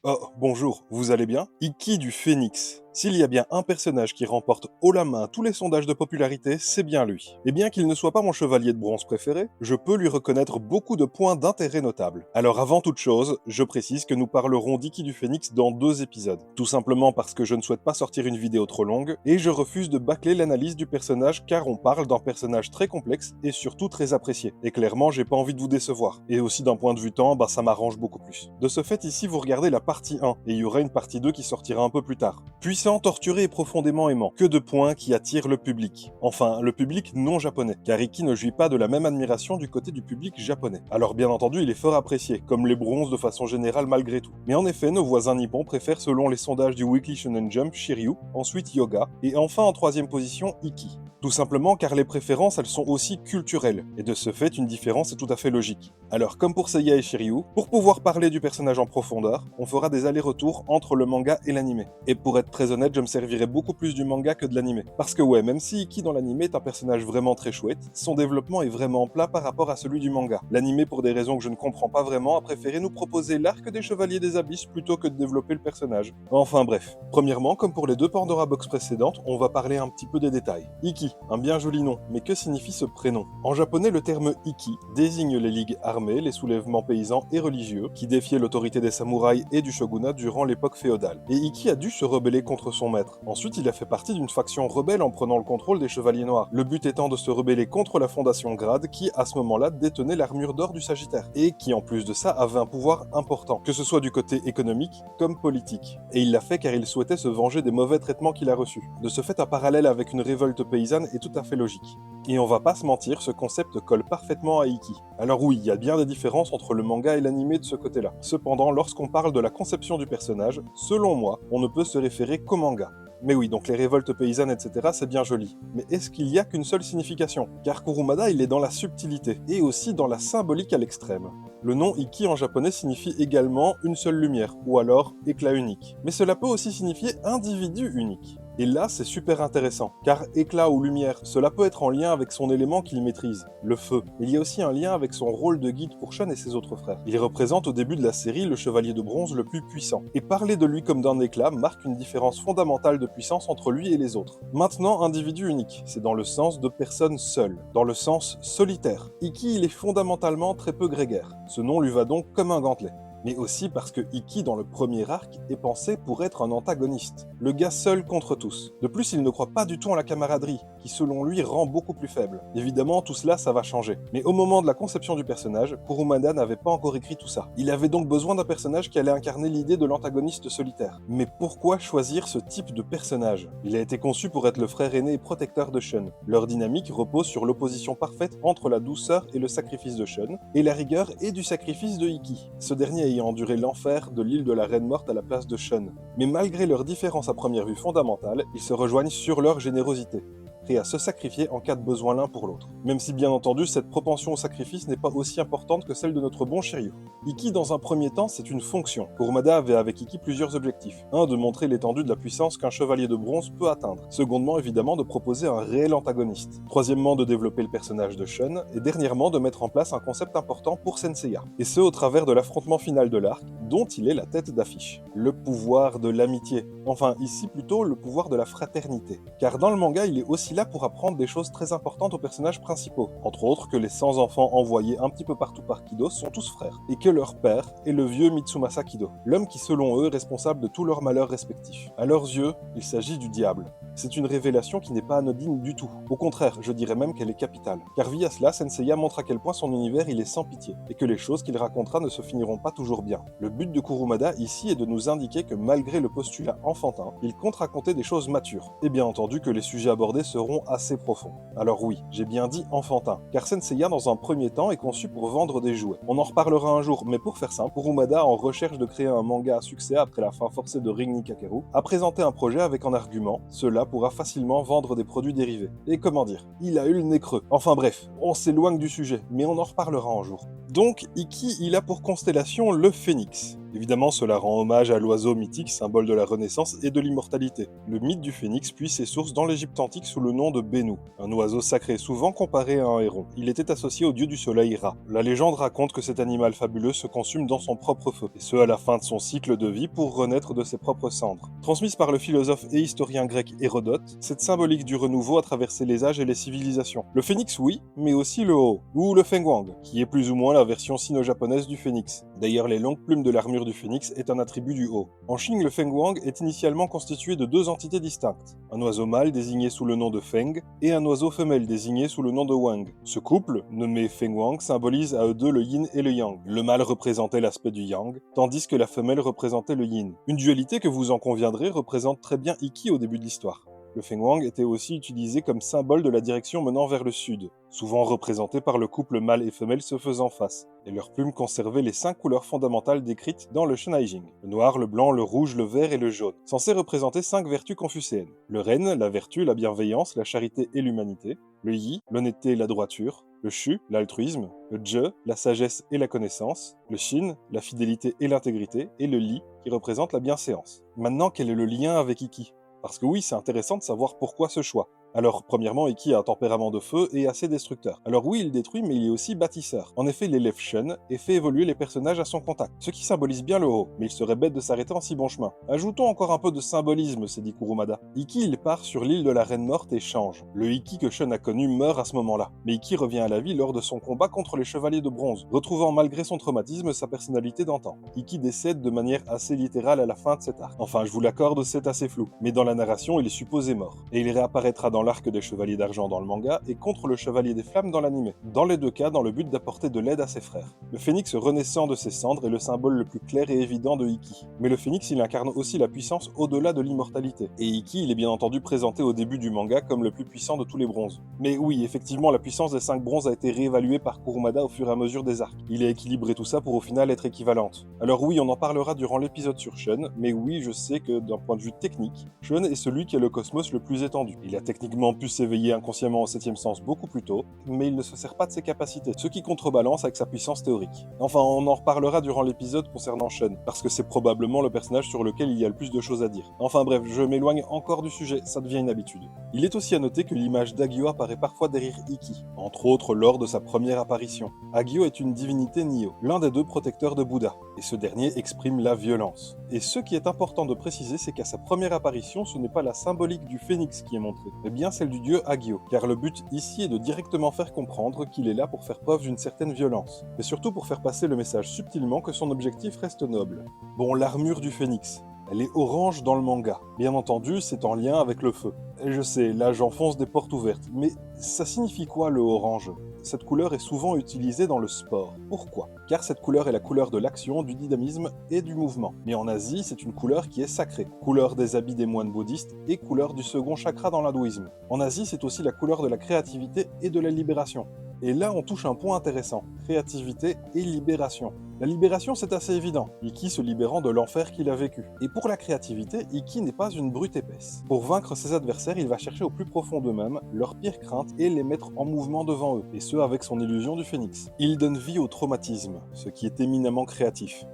Oh, bonjour, vous allez bien? Iki du Phénix. S'il y a bien un personnage qui remporte haut la main tous les sondages de popularité, c'est bien lui. Et bien qu'il ne soit pas mon chevalier de bronze préféré, je peux lui reconnaître beaucoup de points d'intérêt notables. Alors avant toute chose, je précise que nous parlerons d'Iki du Phénix dans 2 épisodes. Tout simplement parce que je ne souhaite pas sortir une vidéo trop longue, et je refuse de bâcler l'analyse du personnage car on parle d'un personnage très complexe et surtout très apprécié. Et clairement, j'ai pas envie de vous décevoir. Et aussi d'un point de vue temps, ça m'arrange beaucoup plus. De ce fait, ici, vous regardez la partie 1, et il y aura une partie 2 qui sortira un peu plus tard. Puissant, torturé et profondément aimant. Que de points qui attirent le public. Enfin, le public non japonais, car Iki ne jouit pas de la même admiration du côté du public japonais. Alors bien entendu, il est fort apprécié, comme les bronzes de façon générale malgré tout. Mais en effet, nos voisins nippons préfèrent selon les sondages du Weekly Shonen Jump Shiryu, ensuite Yoga, et enfin en 3e position Iki. Tout simplement car les préférences elles sont aussi culturelles, et de ce fait une différence est tout à fait logique. Alors comme pour Seiya et Shiryu, pour pouvoir parler du personnage en profondeur, on fera des allers-retours entre le manga et l'anime. Et pour être très honnête, je me servirai beaucoup plus du manga que de l'anime. Parce que ouais, même si Iki dans l'anime est un personnage vraiment très chouette, son développement est vraiment plat par rapport à celui du manga. L'anime, pour des raisons que je ne comprends pas vraiment, a préféré nous proposer l'arc des Chevaliers des Abysses plutôt que de développer le personnage. Enfin bref. Premièrement, comme pour les 2 Pandora Box précédentes, on va parler un petit peu des détails. Iki, un bien joli nom, mais que signifie ce prénom? En japonais, le terme Iki désigne les ligues armées, les soulèvements paysans et religieux qui défiaient l'autorité des samouraïs et du shogunat durant l'époque féodale. Et Iki a dû se rebeller contre son maître. Ensuite, il a fait partie d'une faction rebelle en prenant le contrôle des Chevaliers Noirs. Le but étant de se rebeller contre la Fondation Grade qui, à ce moment-là, détenait l'armure d'or du Sagittaire. Et qui, en plus de ça, avait un pouvoir important, que ce soit du côté économique comme politique. Et il l'a fait car il souhaitait se venger des mauvais traitements qu'il a reçus. De ce fait, un parallèle avec une révolte paysanne est tout à fait logique. Et on va pas se mentir, ce concept colle parfaitement à Iki. Alors oui, il y a bien des différences entre le manga et l'anime de ce côté-là. Cependant, lorsqu'on parle de la conception du personnage, selon moi, on ne peut se référer qu'au manga. Mais oui, donc les révoltes paysannes, etc., c'est bien joli. Mais est-ce qu'il y a qu'une seule signification? Car Kurumada, il est dans la subtilité, et aussi dans la symbolique à l'extrême. Le nom Iki en japonais signifie également une seule lumière, ou alors éclat unique. Mais cela peut aussi signifier individu unique. Et là, c'est super intéressant, car éclat ou lumière, cela peut être en lien avec son élément qu'il maîtrise, le feu. Il y a aussi un lien avec son rôle de guide pour Shun et ses autres frères. Il représente au début de la série le chevalier de bronze le plus puissant. Et parler de lui comme d'un éclat marque une différence fondamentale de puissance entre lui et les autres. Maintenant, individu unique, c'est dans le sens de personne seule, dans le sens solitaire. Iki, il est fondamentalement très peu grégaire. Ce nom lui va donc comme un gantelet. Mais aussi parce que Iki, dans le premier arc, est pensé pour être un antagoniste, le gars seul contre tous. De plus, il ne croit pas du tout en la camaraderie, qui selon lui rend beaucoup plus faible. Évidemment, tout cela, ça va changer. Mais au moment de la conception du personnage, Kurumada n'avait pas encore écrit tout ça. Il avait donc besoin d'un personnage qui allait incarner l'idée de l'antagoniste solitaire. Mais pourquoi choisir ce type de personnage? Il a été conçu pour être le frère aîné et protecteur de Shun. Leur dynamique repose sur l'opposition parfaite entre la douceur et le sacrifice de Shun, et la rigueur et du sacrifice de Iki. Ce dernier ayant enduré l'enfer de l'île de la Reine Morte à la place de Shun. Mais malgré leurs différences à première vue fondamentales, ils se rejoignent sur leur générosité, prêts à se sacrifier en cas de besoin l'un pour l'autre. Même si bien entendu cette propension au sacrifice n'est pas aussi importante que celle de notre bon Shiryu. Iki dans un premier temps c'est une fonction. Kurumada avait avec Iki plusieurs objectifs. Un, de montrer l'étendue de la puissance qu'un chevalier de bronze peut atteindre. Secondement évidemment de proposer un réel antagoniste. Troisièmement de développer le personnage de Shun. Et dernièrement de mettre en place un concept important pour Senseiya. Et ce au travers de l'affrontement final de l'arc, dont il est la tête d'affiche. Le pouvoir de l'amitié. Enfin ici plutôt le pouvoir de la fraternité. Car dans le manga il est aussi là pour apprendre des choses très importantes aux personnages principaux. Entre autres que les 100 enfants envoyés un petit peu partout par Kido sont tous frères. Et que leur père est le vieux Mitsumasa Kido. L'homme qui selon eux est responsable de tous leurs malheurs respectifs. À leurs yeux, il s'agit du diable. C'est une révélation qui n'est pas anodine du tout. Au contraire, je dirais même qu'elle est capitale. Car via cela, Senseiya montre à quel point son univers il est sans pitié. Et que les choses qu'il racontera ne se finiront pas toujours bien. Le but de Kurumada ici est de nous indiquer que malgré le postulat enfantin, il compte raconter des choses matures. Et bien entendu que les sujets abordés seront assez profonds. Alors oui, j'ai bien dit enfantin, car Senseiya dans un premier temps est conçu pour vendre des jouets. On en reparlera un jour, mais pour faire simple, Kurumada, en recherche de créer un manga à succès après la fin forcée de Ring Nikakeru, a présenté un projet avec un argument, cela pourra facilement vendre des produits dérivés. Et comment dire, il a eu le nez creux. Enfin bref, on s'éloigne du sujet, mais on en reparlera un jour. Donc, Iki, il a pour constellation le phénix. Évidemment, cela rend hommage à l'oiseau mythique, symbole de la Renaissance et de l'immortalité. Le mythe du phénix puise ses sources dans l'Égypte antique sous le nom de Bénou, un oiseau sacré souvent comparé à un héron. Il était associé au dieu du soleil Ra. La légende raconte que cet animal fabuleux se consume dans son propre feu, et ce à la fin de son cycle de vie pour renaître de ses propres cendres. Transmise par le philosophe et historien grec Hérodote, cette symbolique du renouveau a traversé les âges et les civilisations. Le phénix, oui, mais aussi le Ho, ou le Fenghuang, qui est plus ou moins la version sino-japonaise du phénix. D'ailleurs, les longues plumes de l'armure du phénix est un attribut du Ho. En Chine, le Fenghuang est initialement constitué de deux entités distinctes, un oiseau mâle désigné sous le nom de Feng et un oiseau femelle désigné sous le nom de Wang. Ce couple, nommé Fenghuang, symbolise à eux deux le yin et le yang. Le mâle représentait l'aspect du yang, tandis que la femelle représentait le yin. Une dualité que vous en conviendrez représente très bien Iki au début de l'histoire. Le Fenghuang était aussi utilisé comme symbole de la direction menant vers le sud, souvent représenté par le couple mâle et femelle se faisant face, et leurs plumes conservaient les 5 couleurs fondamentales décrites dans le Shenai-jing, le noir, le blanc, le rouge, le vert et le jaune, censés représenter 5 vertus confucéennes. Le ren, la vertu, la bienveillance, la charité et l'humanité, le yi, l'honnêteté et la droiture, le shu, l'altruisme, le je, la sagesse et la connaissance, le shin, la fidélité et l'intégrité, et le li, qui représente la bienséance. Maintenant, quel est le lien avec Iki ? Parce que oui, c'est intéressant de savoir pourquoi ce choix. Alors, premièrement, Iki a un tempérament de feu et assez destructeur. Alors oui, il détruit, mais il est aussi bâtisseur. En effet, il élève Shun et fait évoluer les personnages à son contact, ce qui symbolise bien le Ho, mais il serait bête de s'arrêter en si bon chemin. Ajoutons encore un peu de symbolisme, s'est dit Kurumada. Iki, il part sur l'île de la Reine Morte et change. Le Iki que Shun a connu meurt à ce moment-là, mais Iki revient à la vie lors de son combat contre les Chevaliers de Bronze, retrouvant malgré son traumatisme sa personnalité d'antan. Iki décède de manière assez littérale à la fin de cet arc. Enfin, je vous l'accorde, c'est assez flou, mais dans la narration, il est supposé mort, et il réapparaîtra dans l'arc des Chevaliers d'Argent dans le manga et contre le Chevalier des Flammes dans l'anime. Dans les deux cas, dans le but d'apporter de l'aide à ses frères. Le phénix renaissant de ses cendres est le symbole le plus clair et évident de Iki. Mais le phénix, il incarne aussi la puissance au-delà de l'immortalité. Et Iki, il est bien entendu présenté au début du manga comme le plus puissant de tous les bronzes. Mais oui, effectivement, la puissance des 5 bronzes a été réévaluée par Kurumada au fur et à mesure des arcs. Il a équilibré tout ça pour au final être équivalente. Alors oui, on en parlera durant l'épisode sur Shun, mais oui, je sais que d'un point de vue technique, Shun est celui qui a le cosmos le plus étendu. Il a techniquement pu s'éveiller inconsciemment au 7ème sens beaucoup plus tôt, mais il ne se sert pas de ses capacités, ce qui contrebalance avec sa puissance théorique. Enfin, on en reparlera durant l'épisode concernant Shun, parce que c'est probablement le personnage sur lequel il y a le plus de choses à dire. Enfin bref, je m'éloigne encore du sujet, ça devient une habitude. Il est aussi à noter que l'image d'Agyo apparaît parfois derrière Iki, entre autres lors de sa première apparition. Agyo est une divinité Nio, l'un des deux protecteurs de Bouddha, et ce dernier exprime la violence. Et ce qui est important de préciser, c'est qu'à sa première apparition, ce n'est pas la symbolique du phénix qui est montrée, mais bien celle du dieu Agyo, car le but ici est de directement faire comprendre qu'il est là pour faire preuve d'une certaine violence, mais surtout pour faire passer le message subtilement que son objectif reste noble. Bon, l'armure du phénix. Elle est orange dans le manga. Bien entendu, c'est en lien avec le feu. Et je sais, là j'enfonce des portes ouvertes, mais ça signifie quoi le orange ? Cette couleur est souvent utilisée dans le sport. Pourquoi ? Car cette couleur est la couleur de l'action, du dynamisme et du mouvement. Mais en Asie, c'est une couleur qui est sacrée. Couleur des habits des moines bouddhistes et couleur du second chakra dans l'hindouisme. En Asie, c'est aussi la couleur de la créativité et de la libération. Et là, on touche un point intéressant. Créativité et libération. La libération, c'est assez évident. Iki se libérant de l'enfer qu'il a vécu. Et pour la créativité, Iki n'est pas une brute épaisse. Pour vaincre ses adversaires, il va chercher au plus profond d'eux-mêmes leurs pires craintes et les mettre en mouvement devant eux. Et ce, avec son illusion du phénix. Il donne vie au traumatisme, ce qui est éminemment créatif.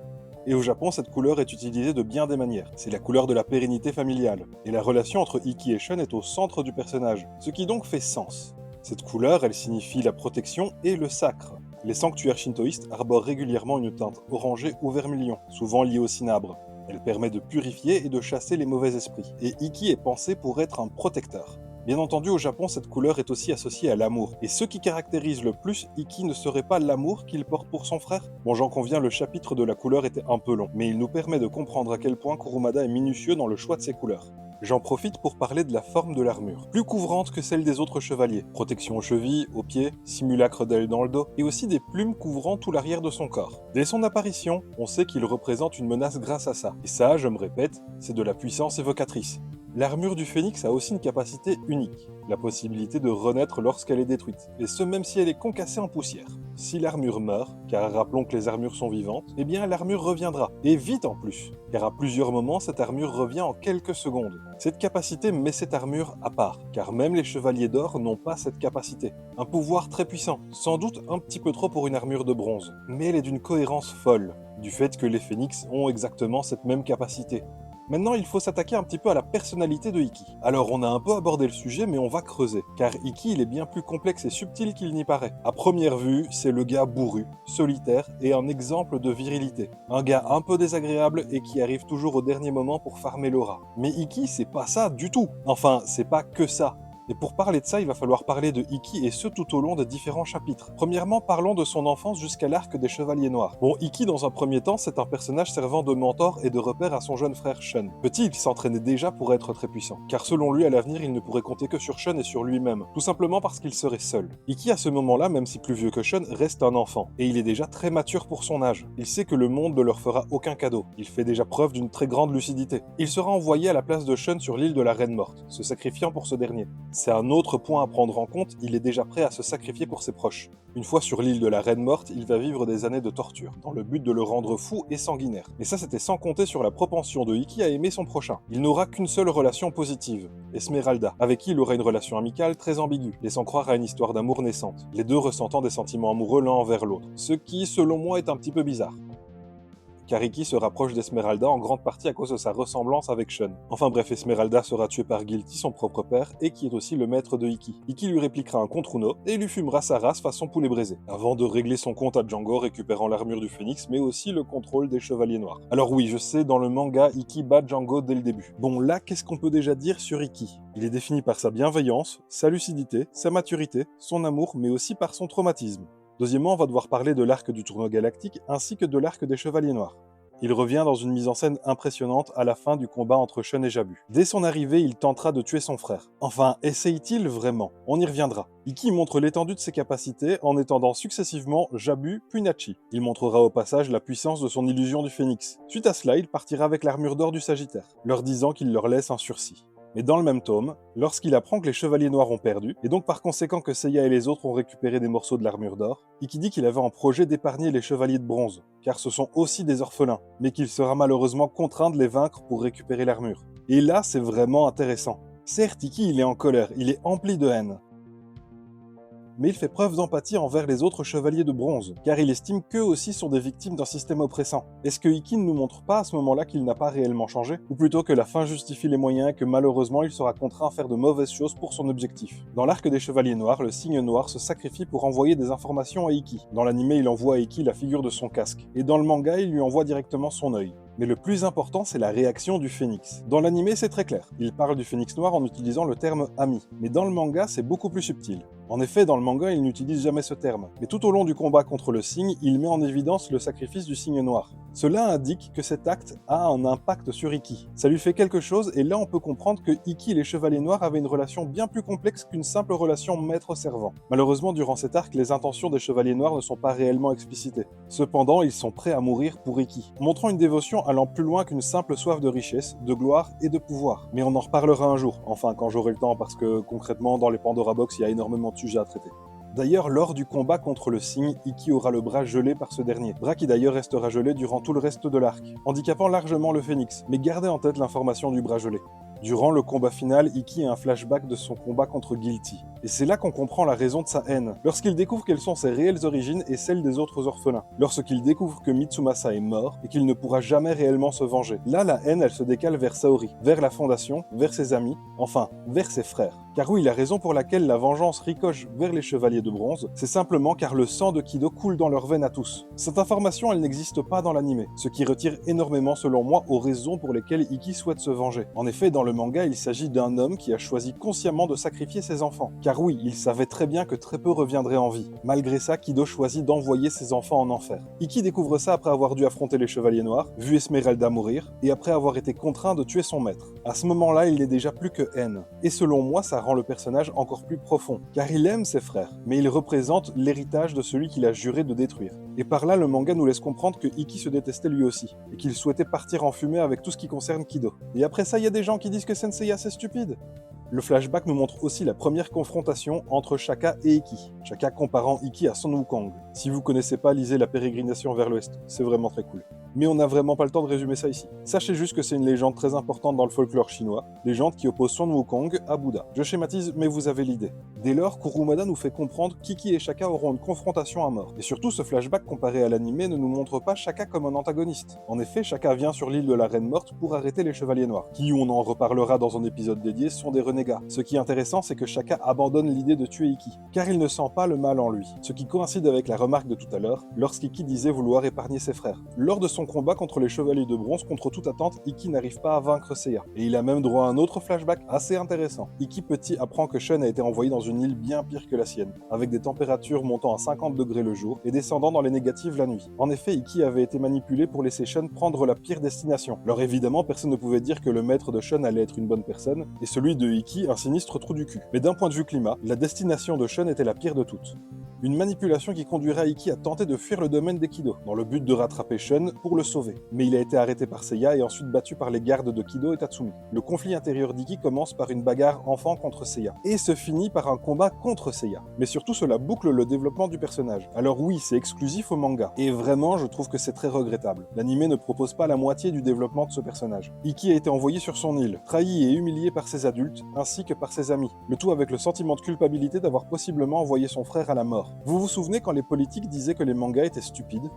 Et au Japon, cette couleur est utilisée de bien des manières. C'est la couleur de la pérennité familiale. Et la relation entre Iki et Shun est au centre du personnage, ce qui donc fait sens. Cette couleur, elle signifie la protection et le sacre. Les sanctuaires shintoïstes arborent régulièrement une teinte orangée ou vermilion, souvent liée au cinabre. Elle permet de purifier et de chasser les mauvais esprits. Et Iki est pensé pour être un protecteur. Bien entendu, au Japon, cette couleur est aussi associée à l'amour. Et ce qui caractérise le plus Iki ne serait pas l'amour qu'il porte pour son frère ? Bon, j'en conviens, le chapitre de la couleur était un peu long, mais il nous permet de comprendre à quel point Kurumada est minutieux dans le choix de ses couleurs. J'en profite pour parler de la forme de l'armure, plus couvrante que celle des autres chevaliers. Protection aux chevilles, aux pieds, simulacre d'ailes dans le dos, et aussi des plumes couvrant tout l'arrière de son corps. Dès son apparition, on sait qu'il représente une menace grâce à ça. Et ça, je me répète, c'est de la puissance évocatrice. L'armure du phénix a aussi une capacité unique, la possibilité de renaître lorsqu'elle est détruite, et ce même si elle est concassée en poussière. si l'armure meurt, car rappelons que les armures sont vivantes, eh bien l'armure reviendra, et vite en plus, car à plusieurs moments cette armure revient en quelques secondes. Cette capacité met cette armure à part, car même les chevaliers d'or n'ont pas cette capacité. Un pouvoir très puissant, sans doute un petit peu trop pour une armure de bronze, mais elle est d'une cohérence folle, du fait que les phénix ont exactement cette même capacité. Maintenant, il faut s'attaquer un petit peu à la personnalité de Ikki. Alors, on a un peu abordé le sujet, mais on va creuser. Car Ikki, il est bien plus complexe et subtil qu'il n'y paraît. À première vue, c'est le gars bourru, solitaire et un exemple de virilité. Un gars un peu désagréable et qui arrive toujours au dernier moment pour farmer l'aura. Mais Ikki, c'est pas ça du tout. Enfin, c'est pas que ça. Et pour parler de ça, il va falloir parler de Ikki et ce tout au long des différents chapitres. Premièrement, parlons de son enfance jusqu'à l'arc des Chevaliers Noirs. Bon, Ikki, dans un premier temps, c'est un personnage servant de mentor et de repère à son jeune frère Shun. Petit, il s'entraînait déjà pour être très puissant, car selon lui, à l'avenir, il ne pourrait compter que sur Shun et sur lui-même, tout simplement parce qu'il serait seul. Ikki, à ce moment-là, même si plus vieux que Shun, reste un enfant, et il est déjà très mature pour son âge. Il sait que le monde ne leur fera aucun cadeau. Il fait déjà preuve d'une très grande lucidité. Il sera envoyé à la place de Shun sur l'île de la Reine Morte, se sacrifiant pour ce dernier. C'est un autre point à prendre en compte, il est déjà prêt à se sacrifier pour ses proches. Une fois sur l'île de la Reine Morte, il va vivre des années de torture, dans le but de le rendre fou et sanguinaire. Mais ça, c'était sans compter sur la propension de Ikki à aimer son prochain. Il n'aura qu'une seule relation positive, Esmeralda, avec qui il aura une relation amicale très ambiguë, laissant croire à une histoire d'amour naissante, les deux ressentant des sentiments amoureux l'un envers l'autre, ce qui, selon moi, est un petit peu bizarre. Car Ikki se rapproche d'Esmeralda en grande partie à cause de sa ressemblance avec Shun. Enfin bref, Esmeralda sera tuée par Guilty, son propre père, et qui est aussi le maître de Ikki. Ikki lui répliquera un contre Uno et lui fumera sa race façon poulet braisé, avant de régler son compte à Django récupérant l'armure du phénix, mais aussi le contrôle des Chevaliers Noirs. Alors oui, je sais, dans le manga, Ikki bat Django dès le début. Bon là, qu'est-ce qu'on peut déjà dire sur Ikki? Il est défini par sa bienveillance, sa lucidité, sa maturité, son amour, mais aussi par son traumatisme. Deuxièmement, on va devoir parler de l'arc du tournoi galactique ainsi que de l'arc des Chevaliers Noirs. Il revient dans une mise en scène impressionnante à la fin du combat entre Shun et Jabu. Dès son arrivée, il tentera de tuer son frère. Enfin, essaye-t-il vraiment? On y reviendra. Ikki montre l'étendue de ses capacités en étendant successivement Jabu puis Nachi. Il montrera au passage la puissance de son illusion du phénix. Suite à cela, il partira avec l'armure d'or du Sagittaire, leur disant qu'il leur laisse un sursis. Mais dans le même tome, lorsqu'il apprend que les Chevaliers Noirs ont perdu, et donc par conséquent que Seiya et les autres ont récupéré des morceaux de l'armure d'or, Ikki dit qu'il avait en projet d'épargner les Chevaliers de Bronze, car ce sont aussi des orphelins, mais qu'il sera malheureusement contraint de les vaincre pour récupérer l'armure. Et là, c'est vraiment intéressant. Certes, Ikki, il est en colère, il est empli de haine. Mais il fait preuve d'empathie envers les autres chevaliers de bronze, car il estime qu'eux aussi sont des victimes d'un système oppressant. Est-ce que Ikki ne nous montre pas à ce moment-là qu'il n'a pas réellement changé? Ou plutôt que la fin justifie les moyens et que malheureusement il sera contraint à faire de mauvaises choses pour son objectif? Dans l'arc des Chevaliers Noirs, le Cygne Noir se sacrifie pour envoyer des informations à Ikki. Dans l'anime, il envoie à Ikki la figure de son casque, et dans le manga, il lui envoie directement son œil. Mais le plus important, c'est la réaction du phénix. Dans l'anime, c'est très clair. Il parle du phénix noir en utilisant le terme ami. Mais dans le manga, c'est beaucoup plus subtil. En effet, dans le manga, il n'utilise jamais ce terme. Mais tout au long du combat contre le cygne, il met en évidence le sacrifice du cygne noir. Cela indique que cet acte a un impact sur Ikki. Ça lui fait quelque chose, et là on peut comprendre que Ikki et les Chevaliers Noirs avaient une relation bien plus complexe qu'une simple relation maître-servant. Malheureusement, durant cet arc, les intentions des Chevaliers Noirs ne sont pas réellement explicitées. Cependant, ils sont prêts à mourir pour Ikki, montrant une dévotion allant plus loin qu'une simple soif de richesse, de gloire et de pouvoir. Mais on en reparlera un jour, enfin quand j'aurai le temps, parce que concrètement, dans les Pandora Box, il y a énormément de sujets à traiter. D'ailleurs, lors du combat contre le cygne, Ikki aura le bras gelé par ce dernier, bras qui d'ailleurs restera gelé durant tout le reste de l'arc, handicapant largement le phénix, mais gardez en tête l'information du bras gelé. Durant le combat final, Ikki a un flashback de son combat contre Guilty. Et c'est là qu'on comprend la raison de sa haine, lorsqu'il découvre quelles sont ses réelles origines et celles des autres orphelins. Lorsqu'il découvre que Mitsumasa est mort et qu'il ne pourra jamais réellement se venger. Là, la haine, elle se décale vers Saori, vers la Fondation, vers ses amis, enfin, vers ses frères. Car oui, la raison pour laquelle la vengeance ricoche vers les Chevaliers de Bronze, c'est simplement car le sang de Kido coule dans leurs veines à tous. Cette information, elle n'existe pas dans l'anime, ce qui retire énormément selon moi aux raisons pour lesquelles Ikki souhaite se venger. En effet, dans le manga, il s'agit d'un homme qui a choisi consciemment de sacrifier ses enfants. Car oui, il savait très bien que très peu reviendraient en vie. Malgré ça, Kido choisit d'envoyer ses enfants en enfer. Ikki découvre ça après avoir dû affronter les Chevaliers Noirs, vu Esmeralda mourir, et après avoir été contraint de tuer son maître. À ce moment-là, il n'est déjà plus que haine. Et selon moi, ça rend le personnage encore plus profond, car il aime ses frères, mais il représente l'héritage de celui qu'il a juré de détruire. Et par là, le manga nous laisse comprendre que Ikki se détestait lui aussi, et qu'il souhaitait partir en fumée avec tout ce qui concerne Kido. Et après ça, il y a des gens qui disent que Senseiya c'est stupide. Le flashback nous montre aussi la première confrontation entre Shaka et Ikki. Shaka comparant Ikki à Sun Wukong. Si vous connaissez pas, lisez La pérégrination vers l'ouest, c'est vraiment très cool. Mais on n'a vraiment pas le temps de résumer ça ici. Sachez juste que c'est une légende très importante dans le folklore chinois, légende qui oppose Sun Wukong à Bouddha. Je schématise, mais vous avez l'idée. Dès lors, Kurumada nous fait comprendre qu'Ikki et Shaka auront une confrontation à mort. Et surtout, ce flashback comparé à l'anime ne nous montre pas Shaka comme un antagoniste. En effet, Shaka vient sur l'île de la Reine Morte pour arrêter les Chevaliers Noirs, qui, on en reparlera dans un épisode dédié, sont des renégats. Ce qui est intéressant, c'est que Shaka abandonne l'idée de tuer Ikki, car il ne sent pas le mal en lui. Ce qui coïncide avec la remarque de tout à l'heure, lorsqu'Ikki disait vouloir épargner ses frères. Lors de son combat contre les Chevaliers de Bronze, contre toute attente, Ikki n'arrive pas à vaincre Seiya. Et il a même droit à un autre flashback assez intéressant. Ikki petit apprend que Shun a été envoyé dans une île bien pire que la sienne, avec des températures montant à 50 degrés le jour et descendant dans les négatives la nuit. En effet, Ikki avait été manipulé pour laisser Shun prendre la pire destination. Alors évidemment, personne ne pouvait dire que le maître de Shun allait être une bonne personne, et celui de Ikki un sinistre trou du cul. Mais d'un point de vue climat, la destination de Shun était la pire de toutes. Une manipulation qui conduirait Ikki à tenter de fuir le domaine des Kido, dans le but de rattraper Shun pour le sauver. Mais il a été arrêté par Seiya et ensuite battu par les gardes de Kido et Tatsumi. Le conflit intérieur d'Ikki commence par une bagarre enfant contre Seiya, et se finit par un combat contre Seiya. Mais surtout cela boucle le développement du personnage. Alors oui, c'est exclusif au manga, et vraiment je trouve que c'est très regrettable. L'anime ne propose pas la moitié du développement de ce personnage. Ikki a été envoyé sur son île, trahi et humilié par ses adultes, ainsi que par ses amis, le tout avec le sentiment de culpabilité d'avoir possiblement envoyé son frère à la mort. Vous vous souvenez quand les politiques disaient que les mangas étaient stupides ?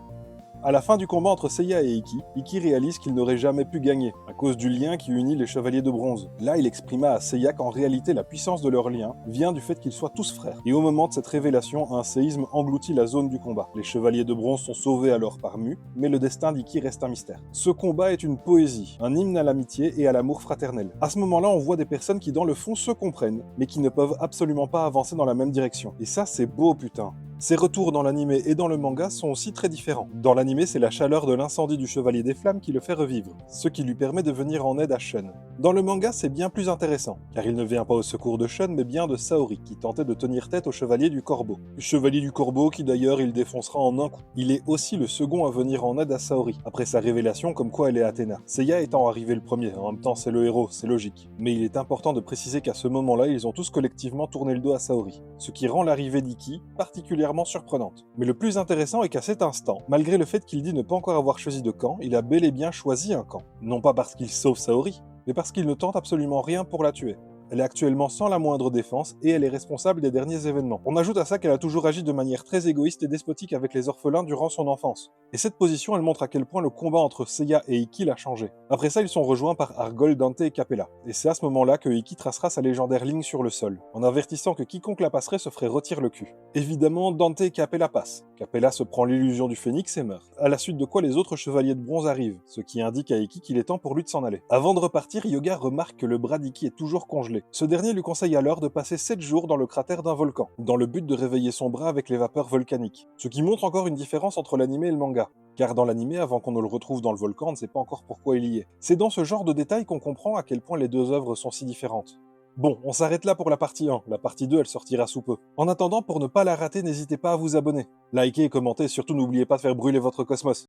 À la fin du combat entre Seiya et Ikki, Ikki réalise qu'il n'aurait jamais pu gagner, à cause du lien qui unit les Chevaliers de Bronze. Là, il exprima à Seiya qu'en réalité la puissance de leur lien vient du fait qu'ils soient tous frères. Et au moment de cette révélation, un séisme engloutit la zone du combat. Les Chevaliers de Bronze sont sauvés alors par Mu, mais le destin d'Ikki reste un mystère. Ce combat est une poésie, un hymne à l'amitié et à l'amour fraternel. À ce moment-là, on voit des personnes qui dans le fond se comprennent, mais qui ne peuvent absolument pas avancer dans la même direction. Et ça, c'est beau putain. Ses retours dans l'anime et dans le manga sont aussi très différents. Dans l'anime, c'est la chaleur de l'incendie du Chevalier des Flammes qui le fait revivre, ce qui lui permet de venir en aide à Shun. Dans le manga, c'est bien plus intéressant, car il ne vient pas au secours de Shun, mais bien de Saori, qui tentait de tenir tête au Chevalier du Corbeau. Le Chevalier du Corbeau qui d'ailleurs il défoncera en un coup. Il est aussi le second à venir en aide à Saori, après sa révélation comme quoi elle est Athéna. Seiya étant arrivé le premier, en même temps c'est le héros, c'est logique. Mais il est important de préciser qu'à ce moment-là, ils ont tous collectivement tourné le dos à Saori, ce qui rend l'arrivée d'Ikki particulièrement surprenante. Mais le plus intéressant est qu'à cet instant, malgré le fait qu'il dit ne pas encore avoir choisi de camp, il a bel et bien choisi un camp. Non pas parce qu'il sauve Saori, mais parce qu'il ne tente absolument rien pour la tuer. Elle est actuellement sans la moindre défense et elle est responsable des derniers événements. On ajoute à ça qu'elle a toujours agi de manière très égoïste et despotique avec les orphelins durant son enfance. Et cette position, elle montre à quel point le combat entre Seiya et Ikki l'a changé. Après ça, ils sont rejoints par Argol, Dante et Capella. Et c'est à ce moment-là que Ikki tracera sa légendaire ligne sur le sol, en avertissant que quiconque la passerait se ferait retirer le cul. Évidemment, Dante et Capella passent. Capella se prend l'illusion du phénix et meurt. À la suite de quoi les autres chevaliers de bronze arrivent, ce qui indique à Ikki qu'il est temps pour lui de s'en aller. Avant de repartir, Yoga remarque que le bras d'Ikki est toujours congelé. Ce dernier lui conseille alors de passer 7 jours dans le cratère d'un volcan, dans le but de réveiller son bras avec les vapeurs volcaniques. Ce qui montre encore une différence entre l'anime et le manga. Car dans l'anime, avant qu'on ne le retrouve dans le volcan, on ne sait pas encore pourquoi il y est. C'est dans ce genre de détails qu'on comprend à quel point les deux œuvres sont si différentes. Bon, on s'arrête là pour la partie 1, la partie 2 elle sortira sous peu. En attendant, pour ne pas la rater, n'hésitez pas à vous abonner. Likez et commentez et surtout n'oubliez pas de faire brûler votre cosmos.